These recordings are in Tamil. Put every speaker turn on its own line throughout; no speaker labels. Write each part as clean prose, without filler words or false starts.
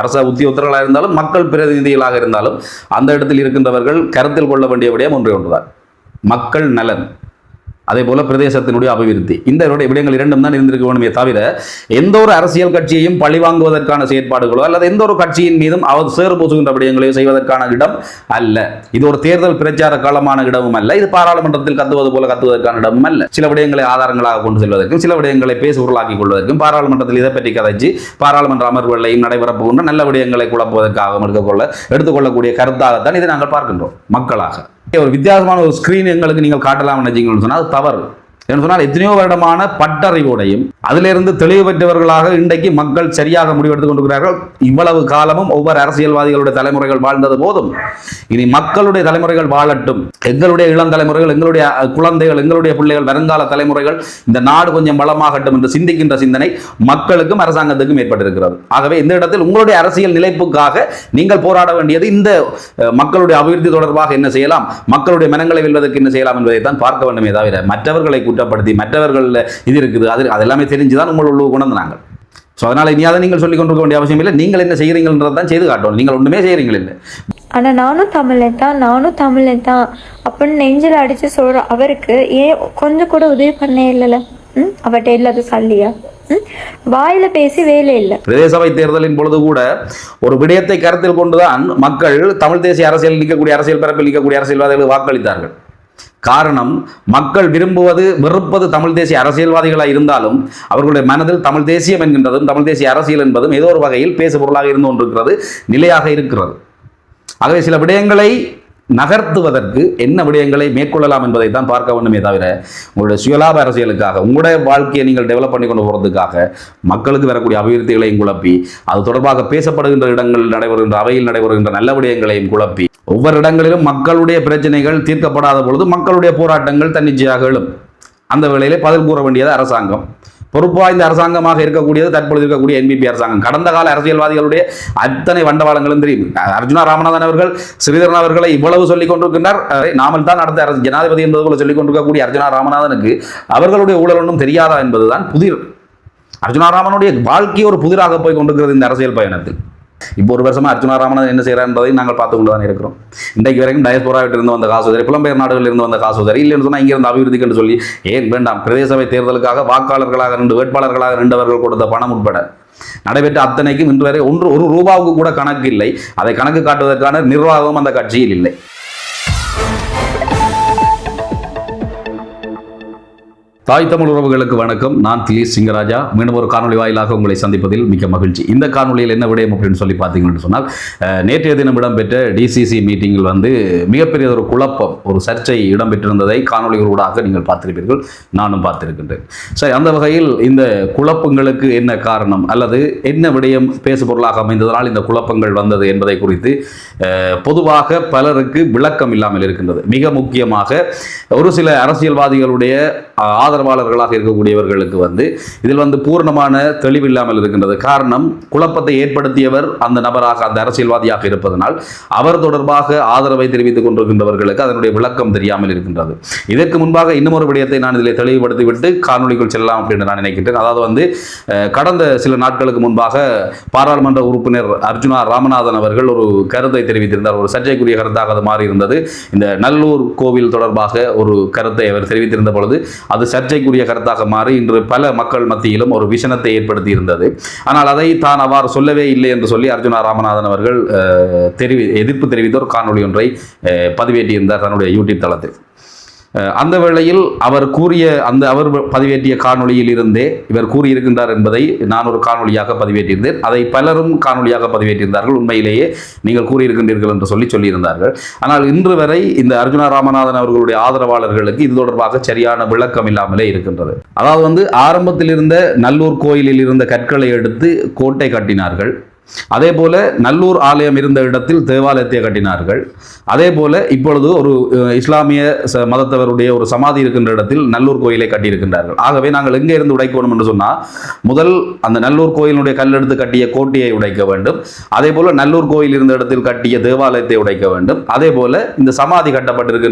அரச உத்தியோகத்தர்களாக இருந்தாலும் மக்கள் பிரதிநிதிகளாக இருந்தாலும் அந்த இடத்தில் இருக்கின்றவர்கள் கருத்தில் கொள்ள வேண்டிய விடயம் ஒன்றுதான், மக்கள் நலன், அதே போல பிரதேசத்தினுடைய அபிவிருத்தி. இந்த விடயங்கள் இரண்டும் தான் இருந்திருக்க வேண்டுமே தவிர எந்த ஒரு அரசியல் கட்சியையும் பழிவாங்குவதற்கான செயற்பாடுகளோ அல்லது எந்த ஒரு கட்சியின் மீதும் அவர் சேறு பூசுகின்ற விடயங்களையோ செய்வதற்கான இடம் அல்ல. இது ஒரு தேர்தல் பிரச்சார காலமான இடமும் அல்ல. இது பாராளுமன்றத்தில் கத்துவது போல கத்துவதற்கான இடமும் அல்ல. சில விடயங்களை ஆதாரங்களாக கொண்டு செல்வதற்கும் சில விடயங்களை பேச உருளாக்கிக் கொள்வதற்கும் பாராளுமன்றத்தில் இதை பற்றி கதைச்சு பாராளுமன்ற அமர்வுகளையும் நடைபெறப் போகின்ற நல்ல விடயங்களை குழப்புவதற்காக எடுத்துக்கொள்ளக்கூடிய கருத்தாகத்தான் இதை நாங்கள் பார்க்கின்றோம். மக்களாக ஒரு வித்தியாசமான ஒரு ஸ்கிரீன் எங்களுக்கு நீங்கள் காட்டலாம் நினைச்சீங்கன்னு சொன்னால் அது தவறு. என்று சொன்னால் எத்தனையோ வருடமான பட்டறிவோடையும் அதிலிருந்து தெளிவு பெற்றவர்களாக இன்றைக்கு மக்கள் சரியாக முடிவெடுத்துக் கொண்டிருக்கிறார்கள். இவ்வளவு காலமும் ஒவ்வொரு அரசியல்வாதிகளுடைய தலைமுறைகள் வாழ்ந்தது போதும், இனி மக்களுடைய தலைமுறைகள் வாழட்டும். எங்களுடைய இளம் தலைமுறைகள், எங்களுடைய குழந்தைகள், எங்களுடைய பிள்ளைகள், வருங்கால தலைமுறைகள் இந்த நாடு கொஞ்சம் பலமாகட்டும் என்று சிந்திக்கின்ற சிந்தனை மக்களுக்கும் அரசாங்கத்துக்கும் ஏற்பட்டிருக்கிறது. ஆகவே இந்த இடத்தில் உங்களுடைய அரசியல் நிலைப்புக்காக நீங்கள் போராட வேண்டியது இந்த மக்களுடைய அபிவிருத்தி தொடர்பாக என்ன செய்யலாம், மக்களுடைய மனங்களை வெல்வதற்கு என்ன செய்யலாம் என்பதை தான் பார்க்க வேண்டுமே தவிர மற்றவர்களை குற்றப்படுத்தி மற்றவர்கள் இது இருக்குது அது எல்லாமே தெரிஞ்சுதான் உங்களோட உணர்ந்தாங்க. ஸோ அதனால் இனி அதை நீங்கள் சொல்லிக் கொண்டிருக்க வேண்டிய அவசியம் இல்லை. நீங்கள் என்ன செய்கிறீங்கன்றது தான் செய்து காட்டணும். நீங்கள் ஒன்றுமே செய்கிறீங்கள் இல்லை.
ஆனால் நானும் தமிழன் தான் அப்படின்னு நெஞ்சில் அடித்து சொல்கிற அவருக்கு ஏன் கொஞ்சம் கூட உதவி பண்ண இல்லைல்ல? அவர்கிட்ட இல்லாத சல்லியா? வாயில பேசி வேலை இல்லை.
பிரதேச சபை தேர்தலின் பொழுது கூட ஒரு விடயத்தை கருத்தில் கொண்டுதான் மக்கள் தமிழ் தேசிய அரசியல் நிற்கக்கூடிய அரசியல் பரப்பில் நிற்கக்கூடிய அரசியல்வாதிகளுக்கு வாக்களித்தார்கள். காரணம், மக்கள் வெறுப்பது தமிழ் தேசிய அரசியல்வாதிகளாக இருந்தாலும் அவர்களுடைய மனதில் தமிழ் தேசியம் என்கின்றதும் தமிழ் தேசிய அரசியல் என்பதும் ஏதோ ஒரு வகையில் பேசு பொருளாக இருந்து கொண்டிருக்கிறது, நிலையாக இருக்கிறது. ஆகவே சில விடயங்களை நகர்த்துவதற்கு என்ன விடயங்களை மேற்கொள்ளலாம் என்பதை தான் பார்க்க வேண்டுமே தவிர உங்களுடைய சுயலாப அரசியலுக்காக உங்களுடைய வாழ்க்கையை நீங்கள் டெவலப் பண்ணி கொண்டு போகிறதுக்காக மக்களுக்கு வரக்கூடிய அபிவிருத்திகளையும் குழப்பி அது தொடர்பாக பேசப்படுகின்ற இடங்கள் நடைபெறுகின்ற அவையில் நடைபெறுகின்ற நல்ல விடயங்களையும் குழப்பி ஒவ்வொரு இடங்களிலும் மக்களுடைய பிரச்சனைகள் தீர்க்கப்படாத பொழுது மக்களுடைய போராட்டங்கள் தன்னிச்சையாக எழும். அந்த வேளையிலே பதில் கூற வேண்டியது அரசாங்கம். பொறுப்பாய்ந்த அரசாங்கமாக இருக்கக்கூடியது தற்பொழுது இருக்கக்கூடிய என்பிபி அரசாங்கம். கடந்த கால அரசியல்வாதிகளுடைய அத்தனை வண்டவாளங்களும் தெரியும். அர்ஜுனா ராமநாதன் அவர்கள் ஸ்ரீதரன் அவர்களை இவ்வளவு சொல்லிக் கொண்டிருக்கின்றார். நாமல் தான் அடுத்த ஜனாதிபதி என்பது போல சொல்லிக் கொண்டிருக்கக்கூடிய அர்ஜுனா ராமநாதனுக்கு அவர்களுடைய ஊழல் ஒன்றும் தெரியாதா என்பதுதான் புதிர். அர்ஜுனா ராமனுடைய வாழ்க்கை ஒரு புதிராக போய் கொண்டிருக்கிறது இந்த அரசியல் பயணத்தில். இப்போ ஒரு வருஷமா அர்ஜுனா ராமநாதன் என்ன செய்யறார் என்பதை நாங்கள் பார்த்து கொண்டு தான் இருக்கிறோம். இன்றைக்கு வரைக்கும் டயஸ்போராவிட்டு இருந்து வந்த காசு உதவி, புலம்பெயர் நாடுகளில் இருந்து வந்த காசு உதவி இல்லைன்னு சொன்னால் இங்கிருந்து அபிவிருத்திக்கு என்று சொல்லி ஏன் வேண்டாம், பிரதேச சபை தேர்தலுக்காக வாக்காளர்களாக நின்று வேட்பாளர்களாக நின்றவர்கள் கொடுத்த பணம் உட்பட நடைபெற்ற அத்தனைக்கும் இன்று வரை ஒரு ரூபாவுக்கு கூட கணக்கு இல்லை. அதை கணக்கு காட்டுவதற்கான நிர்வாகம் அந்த கட்சியில் இல்லை. தாய் தமிழ் உறவுகளுக்கு வணக்கம். நான் திலீஷ் சிங்கராஜா. மீண்டும் ஒரு காணொலி வாயிலாக உங்களை சந்திப்பதில் மிக்க மகிழ்ச்சி. இந்த காணொலியில் என்ன விடயம் அப்படின்னு சொல்லி பார்த்தீங்கன்னு சொன்னால், நேற்றைய தினம் இடம்பெற்ற டிசிசி மீட்டிங்கில் மிகப்பெரிய ஒரு குழப்பம், ஒரு சர்ச்சை இடம்பெற்றிருந்ததை காணொலிகளூடாக நீங்கள் பார்த்திருப்பீர்கள், நானும் பார்த்திருக்கின்றேன். சரி, அந்த வகையில் இந்த குழப்பங்களுக்கு என்ன காரணம் அல்லது என்ன விடயம் பேசு பொருளாக அமைந்ததனால் இந்த குழப்பங்கள் வந்தது என்பதை குறித்து பொதுவாக பலருக்கு விளக்கம் இல்லாமல் இருக்கின்றது. மிக முக்கியமாக ஒரு சில அரசியல்வாதிகளுடைய ஆதரவாளர்களாக இருக்கக்கூடியவர்களுக்கு இதில் பூர்ணமான தெளிவில்லாமல் இருக்கின்றது. காரணம், குழப்பத்தை ஏற்படுத்தியவர் அந்த நபராக அந்த அரசியல்வாதியாக இருப்பதனால் அவர் தொடர்பாக ஆதரவை தெரிவித்துக் கொண்டிருக்கின்றவர்களுக்கு அதனுடைய விளக்கம் தெரியாமல் இருக்கின்றது. இதற்கு முன்பாக இன்னும் ஒரு விடயத்தை நான் இதில் தெளிவுபடுத்திவிட்டு காணொலிக்குள் செல்லலாம் அப்படின்னு நான் நினைக்கின்றேன். அதாவது கடந்த சில நாட்களுக்கு முன்பாக பாராளுமன்ற உறுப்பினர் அர்ஜுனா ராமநாதன் அவர்கள் ஒரு கருத்தை தெரிவித்திருந்தார். ஒரு சர்ச்சைக்குரிய கருத்தாக அது மாறி இருந்தது. இந்த நல்லூர் கோவில் தொடர்பாக ஒரு கருத்தை அவர் தெரிவித்திருந்த பொழுது அது சர்ச்சைக்குரிய கருத்தாக மாறி இன்று பல மக்கள் மத்தியிலும் ஒரு விஷனத்தை ஏற்படுத்தி இருந்தது. ஆனால் அதை தான் அவ்வாறு சொல்லவே இல்லை என்று சொல்லி அர்ஜுனா ராமநாதன் அவர்கள் எதிர்ப்பு தெரிவித்த ஒரு காணொலி ஒன்றை பதிவேற்றியிருந்தார் தன்னுடைய யூடியூப் தளத்தில். அந்த வேளையில் அவர் பதிவேற்றிய காணொலியில் இருந்தே இவர் கூறியிருக்கின்றார் என்பதை நான் ஒரு காணொலியாக பதிவேற்றியிருந்தேன். அதை பலரும் காணொலியாக பதிவேற்றியிருந்தார்கள். உண்மையிலேயே நீங்கள் கூறியிருக்கின்றீர்கள் என்று சொல்லியிருந்தார்கள். ஆனால் இன்று வரை இந்த அர்ஜுனா ராமநாதன் அவர்களுடைய ஆதரவாளர்களுக்கு இது தொடர்பாக சரியான விளக்கம் இல்லாமலே இருக்கின்றது. அதாவது ஆரம்பத்தில் இருந்த நல்லூர் கோயிலில் இருந்த கற்களை எடுத்து கோட்டை கட்டினார்கள். அதே போல நல்லூர் ஆலயம் இருந்த இடத்தில் தேவாலயத்தை கட்டினார்கள். அதே போல இப்பொழுது ஒரு இஸ்லாமிய மதத்தவருடைய ஒரு சமாதி இருக்கின்ற இடத்தில் நல்லூர் கோயிலை கட்டியிருக்கின்றார்கள். ஆகவே நாங்கள் எங்கே இருந்து உடைக்க வேண்டும் என்று சொன்னால், முதல் அந்த நல்லூர் கோயிலுடைய கல்லெடுத்து கட்டிய கோட்டையை உடைக்க வேண்டும். அதே போல நல்லூர் கோயில் இருந்த இடத்தில் கட்டிய தேவாலயத்தை உடைக்க வேண்டும். அதே போல இந்த சமாதி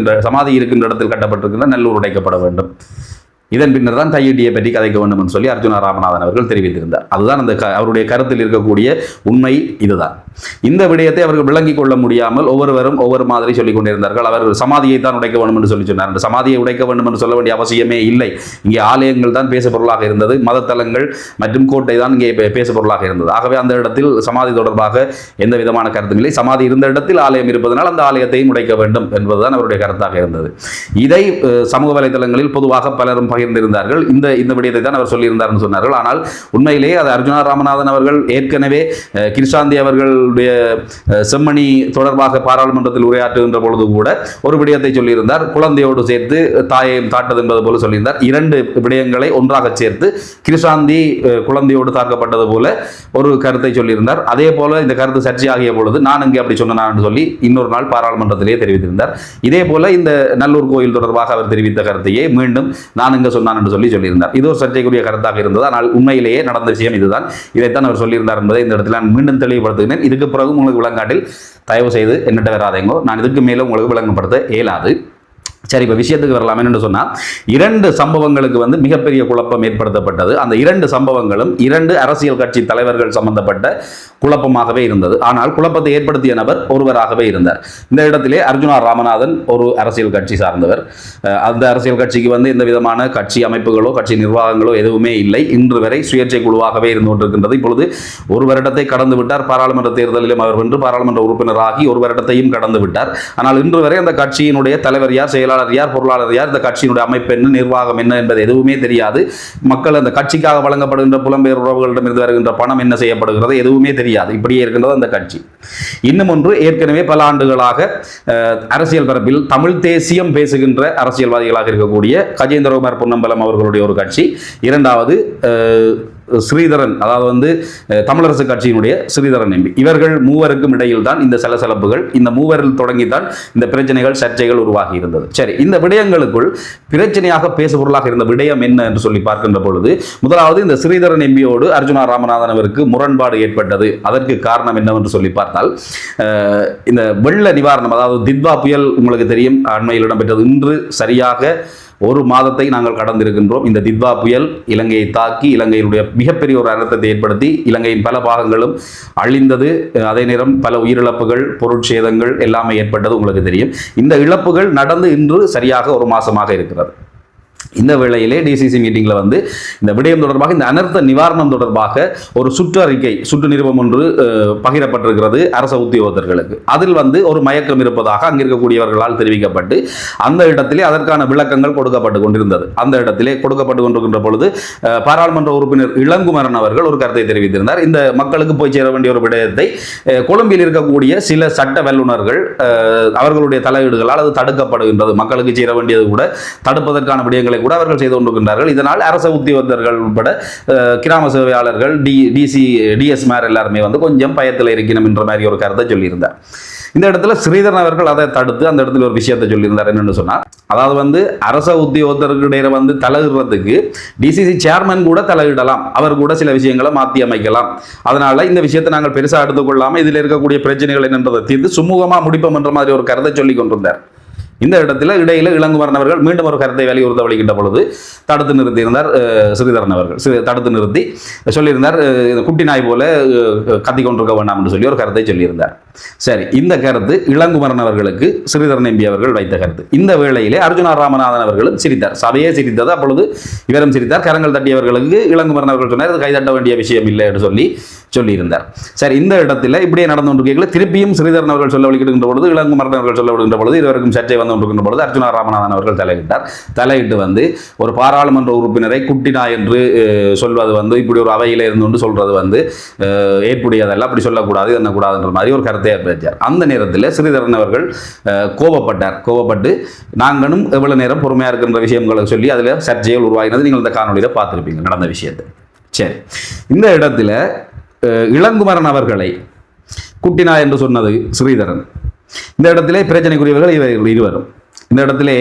இருக்கின்ற இடத்தில் கட்டப்பட்டிருக்கின்ற நல்லூர் உடைக்கப்பட வேண்டும். இதன் பின்னர் தான் தையிட்டியை பற்றி கதைக்க வேண்டும் என்று சொல்லி அர்ஜுனா ராமநாதன் அவர்கள் தெரிவித்திருந்தார். அதுதான் அந்த அவருடைய கருத்தில் இருக்கக்கூடிய உண்மை இதுதான். இந்த விடயத்தை அவர்கள் விளங்கிக் கொள்ள முடியாமல் ஒவ்வொருவரும் ஒவ்வொரு மாதிரி சொல்லிக் கொண்டிருந்தார்கள். அவர் சமாதியை தான் உடைக்க வேண்டும் என்று சொல்லி சொன்னார். அந்த சமாதியை உடைக்க வேண்டும் என்று சொல்ல வேண்டிய அவசியமே இல்லை. இங்கே ஆலயங்கள் தான் பேசு பொருளாக இருந்தது, மதத்தலங்கள் மற்றும் கோட்டை தான் இங்கே பேசு பொருளாக இருந்தது. ஆகவே அந்த இடத்தில் சமாதி தொடர்பாக எந்த விதமான கருத்தும் இல்லை. சமாதி இருந்த இடத்தில் ஆலயம் இருப்பதனால் அந்த ஆலயத்தையும் உடைக்க வேண்டும் என்பதுதான் அவருடைய கருத்தாக இருந்தது. இதை சமூக வலைதளங்களில் பொதுவாக பலரும் பகிர்ந்திருந்தார்கள். இந்த விடயத்தை தான் அவர் சொல்லியிருந்தார் என்று சொன்னார்கள். ஆனால் உண்மையிலேயே அது அர்ஜுனா ராமநாதன் அவர்கள் ஏற்கனவே கிருஷாந்தி அவர்களுடைய செம்மணி தொடர்பாக பாராளுமன்றத்தில் உரையாற்றுகின்ற பொழுது கூட ஒரு விடயத்தை சொல்லியிருந்தார். குழந்தையோடு சேர்த்து தாயையும் தாட்டது என்பது போல சொல்லியிருந்தார். 2 விடயங்களை ஒன்றாக சேர்த்து கிருஷாந்தி குழந்தையோடு தாக்கப்பட்டது போல ஒரு கருத்தை சொல்லியிருந்தார். அதே போல இந்த கருத்து சர்ச்சையாகிய பொழுது நான் இங்கே அப்படி சொன்னேன் என்று சொல்லி இன்னொரு நாள் பாராளுமன்றத்திலேயே தெரிவித்திருந்தார். இதே போல இந்த நல்லூர் கோயில் தொடர்பாக அவர் தெரிவித்த கருத்தையே மீண்டும் நான் இங்கே சொன்னான் என்று சொல்லியிருந்தார். இது ஒரு சர்ச்சைக்குரிய கருத்தாக இருந்தது. ஆனால் உண்மையிலேயே நடந்த விஷயம் இதுதான். இதைத்தான் அவர் சொல்லியிருந்தார் என்பதை இந்த இடத்துல நான் மீண்டும் தெளிவுபடுத்துகிறேன். இதுக்கு பிறகு உங்களுக்கு விளங்காட்டில் தயவு செய்து என்னட்ட வராதேங்கோ. நான் இதுக்கு மேலே உங்களுக்கு விளங்கப்படுத்த இயலாது. சரி, இப்போ விஷயத்துக்கு வரலாம். என்னென்னு சொன்னால் 2 சம்பவங்களுக்கு மிகப்பெரிய குழப்பம் ஏற்படுத்தப்பட்டது. அந்த 2 சம்பவங்களும் 2 அரசியல் கட்சி தலைவர்கள் சம்பந்தப்பட்ட குழப்பமாகவே இருந்தது. ஆனால் குழப்பத்தை ஏற்படுத்திய நபர் ஒருவராகவே இருந்தார். இந்த இடத்திலே அர்ஜுனா ராமநாதன் ஒரு அரசியல் கட்சி சார்ந்தவர். அந்த அரசியல் கட்சிக்கு எந்த விதமான கட்சி அமைப்புகளோ கட்சி நிர்வாகங்களோ எதுவுமே இல்லை. இன்று வரை சுயேட்சை குழுவாகவே இருந்து கொண்டிருக்கின்றது. இப்பொழுது ஒரு வருடத்தை கடந்து விட்டார். பாராளுமன்ற தேர்தலிலும் அவர் வென்று பாராளுமன்ற உறுப்பினராகி ஒரு வருடத்தையும் கடந்து விட்டார். ஆனால் இன்று வரை அந்த கட்சியினுடைய தலைவர் யார், செயலாளர் யார், பொருளாளர் யார், இந்த கட்சியினுடைய அமைப்பு என்ன, நிர்வாகம் என்ன என்பது எதுவுமே தெரியாது. மக்கள் அந்த கட்சிக்காக வழங்கப்படுகின்ற புலம்பெயர் உறவுகளிடமிருந்து வருகின்ற பணம் என்ன செய்யப்படுகிறது எதுவுமே தெரியாது. இப்படியே இருக்கின்றது அந்த கட்சி. இன்னும் ஒன்று, ஏற்கனவே பல ஆண்டுகளாக அரசியல் பரப்பில் தமிழ் தேசியம் பேசுகின்ற அரசியல்வாதிகளாக இருக்கக்கூடிய கஜேந்திரகுமார் பொன்னம்பலம் அவர்களுடைய ஒரு கட்சி. இரண்டாவது ஸ்ரீதரன், அதாவது தமிழரசு கட்சியினுடைய ஸ்ரீதரன் எம்பி. இவர்கள் மூவருக்கும் இடையில் தான் இந்த சலசலப்புகள், இந்த மூவரில் தொடங்கித்தான் இந்த பிரச்சனைகள் சர்ச்சைகள் உருவாகி இருந்தது. சரி, இந்த விடயங்களுக்குள் பிரச்சனையாக பேசுபொருளாக இருந்த விடயம் என்ன என்று சொல்லி பார்க்கின்ற பொழுது, முதலாவது இந்த ஸ்ரீதரன் எம்பியோடு அர்ஜுனா ராமநாதன் அவருக்கு முரண்பாடு ஏற்பட்டது. அதற்கு காரணம் என்னவென்று சொல்லி பார்த்தால், இந்த வெள்ள நிவாரணம், அதாவது தித்வா புயல் உங்களுக்கு தெரியும், அண்மையில் இடம்பெற்றது. இன்று சரியாக ஒரு மாதத்தை நாங்கள் கடந்திருக்கின்றோம். இந்த தித்வா புயல் இலங்கையை தாக்கி இலங்கையினுடைய மிகப்பெரிய ஒரு அனர்த்தத்தை ஏற்படுத்தி இலங்கையின் பல பாகங்களும் அழிந்தது. அதே நேரம் பல உயிரிழப்புகள், பொருட்சேதங்கள் எல்லாமே ஏற்பட்டது உங்களுக்கு தெரியும். இந்த இழப்புகள் நடந்து இன்று சரியாக ஒரு மாசமாக இருக்கிறது. இந்த வேளையிலே டிசிசி மீட்டிங்கில் இந்த விடயம் தொடர்பாக, இந்த அனர்த்த நிவாரணம் தொடர்பாக ஒரு சுற்றறிக்கை, சுற்று நிருபம் ஒன்று பகிரப்பட்டிருக்கிறது அரச உத்தியோகத்தர்களுக்கு. அதில் ஒரு மயக்கம் இருப்பதாக அங்கிருக்கக்கூடியவர்களால் தெரிவிக்கப்பட்டு அந்த இடத்திலே அதற்கான விளக்கங்கள் கொடுக்கப்பட்டு கொண்டிருந்தது. அந்த இடத்திலே கொடுக்கப்பட்டு கொண்டிருக்கின்ற பொழுது பாராளுமன்ற உறுப்பினர் இளங்குமரன் அவர்கள் ஒரு கருத்தை தெரிவித்திருந்தார். இந்த மக்களுக்கு போய் சேர வேண்டிய ஒரு விடயத்தை கொழும்பில் இருக்கக்கூடிய சில சட்ட வல்லுநர்கள் அவர்களுடைய தலையீடுகளால் அது தடுக்கப்படுகின்றது. மக்களுக்கு சேர வேண்டியது கூட தடுப்பதற்கான விடயங்களை கூட அவர்கள் செய்து கொண்டிருக்கின்றார்கள். இதனால் அரச உத்தியோகத்தர்கள் உட்பட கிராம சேவையாளர்கள், டிஎஸ்மார் எல்லாருமே கொஞ்சம் பயத்தில் இருக்கணும் என்ற மாதிரி ஒரு கருத்தை சொல்லியிருந்தார். இந்த இடத்துல ஸ்ரீதரன் அவர்கள் அதை தடுத்து அந்த இடத்துல ஒரு விஷயத்தை சொல்லியிருந்தார். என்னன்னு சொன்னா, அதாவது அரச உத்தியோகத்தர்களுடைய தலையிடுறதுக்கு டிசிசி சேர்மன் கூட தலையிடலாம், அவர் கூட சில விஷயங்களை மாற்றி அமைக்கலாம். அதனால இந்த விஷயத்தை நாங்கள் பெருசா எடுத்துக்கொள்ளாம இதில் இருக்கக்கூடிய பிரச்சனைகள் என்னன்றதை தீர்த்து சுமூகமா முடிப்போம் என்ற மாதிரி ஒரு கருத்தை சொல்லி கொண்டிருந்தார். இந்த இடத்துல இடையில இளங்குமரன் அவர்கள் மீண்டும் ஒரு கருத்தை வலியுறுத்த வழிகின்ற பொழுது தடுத்து நிறுத்தியிருந்தார். ஸ்ரீதரன் அவர்கள் தடுத்து நிறுத்தி சொல்லியிருந்தார், குட்டி நாய் போல கத்தி கொண்டிருக்க வேண்டாம் என்று சொல்லி ஒரு கருத்தை சொல்லியிருந்தார். சரி, இந்த கருத்து இளங்குமரன் அவர்களுக்கு ஸ்ரீதரன் எம்பி அவர்கள் வைத்த கருத்து. இந்த வேளையிலே அர்ஜுனா ராமநாதன் அவர்களும் சிரித்தார். சபையே சிரித்தது. அப்பொழுது இவரும் சிரித்தார். கரங்கள் தட்டியவர்களுக்கு இளங்குமரன் அவர்கள் சொன்னார், இது கைதட்ட வேண்டிய விஷயம் இல்லை என்று சொல்லியிருந்தார். சரி, இந்த இடத்துல இப்படியே நடந்து கொண்டிருக்கீங்களா, திருப்பியும் ஸ்ரீதரன் அவர்கள் சொல்ல வழிகின்ற பொழுது, இளங்குமரன் அவர்கள் சொல்ல விடுகின்ற பொழுது, இருவருக்கும் சர்ச்சை வந்து கொண்டிருக்கின்ற பொழுது அர்ஜுனா ராமநாதன் அவர்கள் தலையிட்டு ஒரு பாராளுமன்ற உறுப்பினரை குட்டினா என்று சொல்வது இப்படி ஒரு அவையில இருந்து சொல்றது ஏற்புடையதல்ல, அப்படி சொல்லக்கூடாது, என்னக்கூடாதுன்ற மாதிரி ஒரு கருத்தை ஏற்படுத்தார். அந்த நேரத்தில் ஸ்ரீதரன் அவர்கள் கோபப்பட்டு நாங்களும் எவ்வளவு நேரம் பொறுமையா இருக்கின்ற விஷயங்களை சொல்லி அதில் சர்ச்சைகள் உருவாகினது நீங்கள் இந்த காணொலியில பார்த்திருப்பீங்க நடந்த விஷயத்தை. சரி, இந்த இடத்துல இளங்குமரன் அவர்களை குட்டினா என்று சொன்னது ஸ்ரீதரன். இந்த இடத்திலே பிரச்சனைக்குரியவர்கள் இருவரும். இந்த இடத்திலே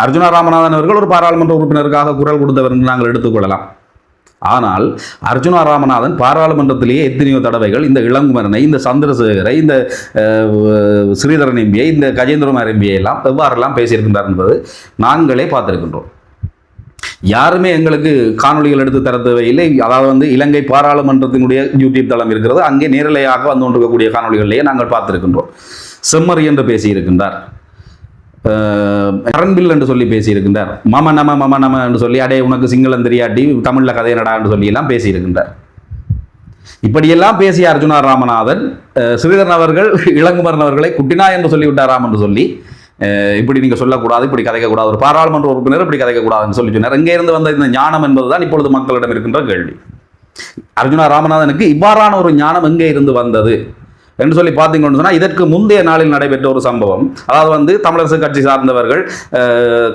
அர்ஜுனா ராமநாதன் அவர்கள் ஒரு பாராளுமன்ற உறுப்பினருக்காக குரல் கொடுத்தவர் என்று நாங்கள் எடுத்துக்கொள்ளலாம். ஆனால் அர்ஜுனா ராமநாதன் பாராளுமன்றத்திலேயே எத்தனையோ தடவைகள் இந்த இளங்குமரனை, இந்த சந்திரசேகரை, இந்த ஸ்ரீதரன் எம்பியை, இந்த கஜேந்திரகுமார் எம்பியை எல்லாம் எவ்வாறெல்லாம் பேசியிருக்கின்றார் என்பது நாங்களே பார்த்திருக்கின்றோம். யாருமே எங்களுக்கு காணொளிகள் எடுத்து தர தேவையில்லை. அதாவது வந்து இலங்கை பாராளுமன்றத்தினுடைய யூடியூப் தளம் இருக்கிறது, அங்கே நேரலையாக வந்து கொண்டிருக்கக்கூடிய காணொளிகளிலேயே நாங்கள் பார்த்திருக்கின்றோம். செம்மறி என்று பேசியிருக்கின்றார், கரன்பில் என்று சொல்லி பேசியிருக்கின்றார், மம நம என்று சொல்லி அடே உனக்கு சிங்களம் தெரியாட்டி தமிழில் கதை நடா என்று சொல்லி எல்லாம் பேசியிருக்கின்றார். இப்படியெல்லாம் பேசிய அர்ஜுனா ராமநாதன் ஸ்ரீதரன் அவர்கள் இளங்குமரன் அவர்களை குட்டினா என்று சொல்லிவிட்டாராம் என்று சொல்லி இப்படி நீங்கள் சொல்லக்கூடாது, இப்படி கதைக்கக்கூடாது, ஒரு பாராளுமன்ற உறுப்பினர் இப்படி கதைக்கக்கூடாதுன்னு சொல்லி சொன்னார். எங்கே இருந்து வந்த இந்த ஞானம் என்பதுதான் இப்பொழுது மக்களிடம் இருக்கின்ற கேள்வி. அர்ஜுனா ராமநாதனுக்கு இவ்வாறான ஒரு ஞானம் எங்கே இருந்து வந்தது என்று சொல்லி பார்த்தீங்கன்னு சொன்னால், இதற்கு முந்தைய நாளில் நடைபெற்ற ஒரு சம்பவம். அதாவது வந்து தமிழரசு கட்சி சார்ந்தவர்கள்,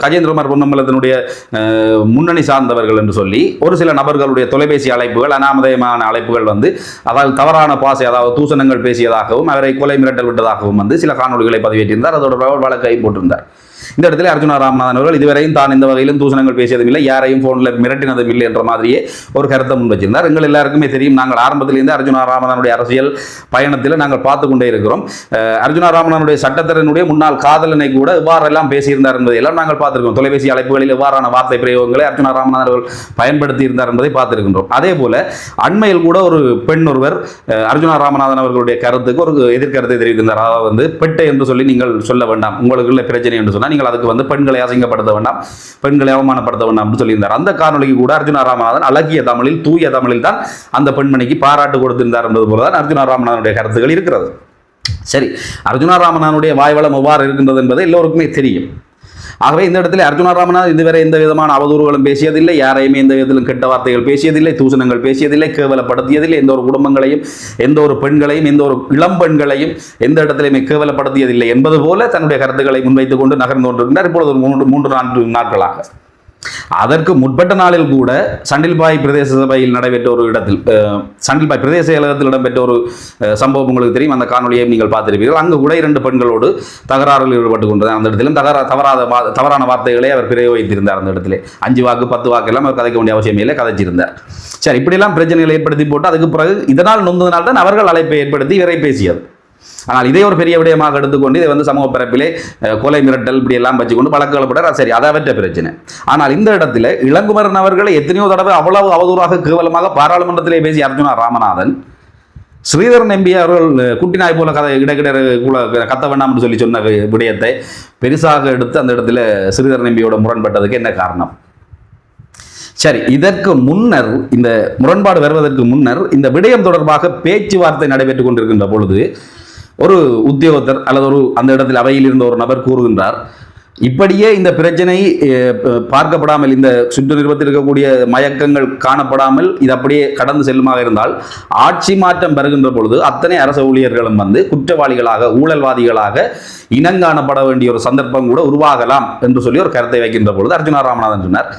கஜேந்திரகுமார் பொன்னம்பலத்தினுடைய முன்னணி சார்ந்தவர்கள் என்று சொல்லி ஒரு சில நபர்களுடைய தொலைபேசி அழைப்புகள், அனாமதயமான அழைப்புகள் வந்து அதாவது தவறான பாசை, அதாவது தூசணங்கள் பேசியதாகவும் அவரை கொலை மிரட்டல் விட்டதாகவும் வந்து சில காணொலிகளை பதிவேற்றிருந்தார். அதோட வழக்கை போட்டிருந்தார். இந்த இடத்துல அர்ஜுனா ராமநாதன் அவர்கள் இதுவரையும் தான் இந்த வகையிலும் தூசணங்கள் பேசியதும் இல்லை, யாரையும் போனில் மிரட்டினதும் இல்லை என்ற மாதிரியே ஒரு கருத்தை முன் வச்சிருந்தார். எங்கள் எல்லாருக்குமே தெரியும், நாங்கள் ஆரம்பத்திலிருந்து அர்ஜுனா ராமநாதனுடைய அரசியல் பயணத்தில் நாங்கள் பார்த்து கொண்டே இருக்கிறோம். அர்ஜுனா ராமநாதனுடைய சட்டத்தரனுடைய முன்னாள் காதலனை கூட இவ்வாறெல்லாம் பேசியிருந்தார் என்பதையெல்லாம் நாங்கள் பார்த்திருக்கிறோம். தொலைபேசி அழைப்புகளில் இவ்வாறான வார்த்தை பிரயோகங்களை அர்ஜுனா ராமநாதன் அவர்கள் பயன்படுத்தி இருந்தார் என்பதை பார்த்திருக்கின்றோம். அதே போல அண்மையில் கூட ஒரு பெண் ஒருவர் அர்ஜுனா ராமநாதன் அவர்களுடைய கருத்துக்கு ஒரு எதிர்கருத்தை தெரிவித்திருந்தார். அதாவது வந்து பெட்டை என்று சொல்லி நீங்கள் சொல்ல வேண்டாம், உங்களுக்குள்ள பிரச்சனை என்று சொன்னால் நீங்கள் அதுக்கு வந்து பெண்களை அசிங்கப்படுத்த வேண்டாம், பெண்களை அவமானப்படுத்த வேண்டாம் என்று சொல்லியிருந்தார். அந்த காணொலிக்கு கூட அர்ஜுனா ராமநாதன் அழகிய தமிழில், தூய தமிழில் தான் அந்த பெண்மணிக்கு பாராட்டு கொடுத்திருந்தார் என்பது போலதான் அர்ஜுனா ராமநாதனுடைய கருத்துக்கள் இருக்கிறது. சரி, அர்ஜுனா ராமநாதனுடைய வாய்வளம் எவ்வாறு இருக்கின்றது என்பது எல்லோருக்குமே தெரியும். ஆகவே இந்த இடத்துல அர்ஜுனா ராமநாதன் இதுவரை எந்த விதமான அவதூறுகளும் பேசியதில்லை, யாரையுமே எந்த விதத்திலும் கெட்ட வார்த்தைகள் பேசியதில்லை, தூசணங்கள் பேசியதில்லை, கேவலப்படுத்தியதில்லை, எந்த ஒரு குடும்பங்களையும், எந்த ஒரு பெண்களையும், எந்த ஒரு இளம் பெண்களையும் எந்த இடத்திலையுமே கேவலப்படுத்தியதில்லை என்பது போல தன்னுடைய கருத்துக்களை முன்வைத்துக் கொண்டு நகர்ந்து கொண்டிருக்கிறார் இப்பொழுது 3-4 நாட்களாக. அதற்கு முற்பட்ட நாளில் கூட சண்டில்பாய் பிரதேச சபையில் நடைபெற்ற ஒரு இடத்தில், சண்டில்பாய் பிரதேச செயலகத்தில் இடம்பெற்ற ஒரு சம்பவம் உங்களுக்கு தெரியும். அந்த காணொலியை நீங்கள் பார்த்திருப்பீர்கள். அங்கு கூட 2 பெண்களோடு தகராறில் ஈடுபட்டு கொண்டது. அந்த இடத்திலும் தவறான வார்த்தைகளை அவர் பிரயோகித்திருந்தார். அந்த இடத்திலே 5 வாக்கு 10 வாக்கு எல்லாம் அவர் கதைக்க வேண்டிய அவசியம் இல்லை, கதைச்சிருந்தார். சரி, இப்படியெல்லாம் பிரச்சனைகளை ஏற்படுத்தி போட்டு அதுக்கு பிறகு இதனால் நொந்ததனால் தான் அவர்கள் அழைப்பை ஏற்படுத்தி இவரை பேசியது. ஆனால் இதை ஒரு பெரிய விடயமாக எடுத்துக்கொண்டு இதை வந்து சமூக பரப்பிலே கொலை மிரட்டல் இப்படி எல்லாம் வச்சுக்கொண்டு வழக்குகளப்பட சரி, அதாவற்ற பிரச்சனை. ஆனால் இந்த இடத்துல இளங்குமரன் அவர்களை எத்தனையோ தடவை அவ்வளவு அவதூறாக கேவலமாக பாராளுமன்றத்திலே பேசி அர்ஜுனா ராமநாதன் ஸ்ரீதரன் எம்பி அவர்கள் குட்டி நாய் போல இடைக்கிட கத்த வேண்டாம் என்று சொல்லி சொன்ன விடயத்தை பெருசாக எடுத்து அந்த இடத்துல ஸ்ரீதரன் எம்பியோட முரண்பட்டதுக்கு என்ன காரணம்? சரி, இதற்கு முன்னர், இந்த முரண்பாடு வருவதற்கு முன்னர் இந்த விடயம் தொடர்பாக பேச்சுவார்த்தை நடைபெற்றுக் கொண்டிருக்கின்ற பொழுது ஒரு உத்தியோகத்தர் அல்லது அந்த இடத்தில் அவையில் இருந்த ஒரு நபர் கூறுகின்றார், இப்படியே இந்த பிரச்சனை பார்க்கப்படாமல், இந்த சுற்று நிறுவத்தில் இருக்கக்கூடிய மயக்கங்கள் காணப்படாமல் இது அப்படியே கடந்து செல்லுமாக இருந்தால் ஆட்சி மாற்றம் பெறுகின்ற பொழுது அத்தனை அரசு ஊழியர்களும் வந்து குற்றவாளிகளாக, ஊழல்வாதிகளாக இனங்காணப்பட வேண்டிய ஒரு சந்தர்ப்பம் கூட உருவாகலாம் என்று சொல்லி ஒரு கருத்தை வைக்கின்ற பொழுது அர்ஜுனா ராமநாதன் சொன்னார்,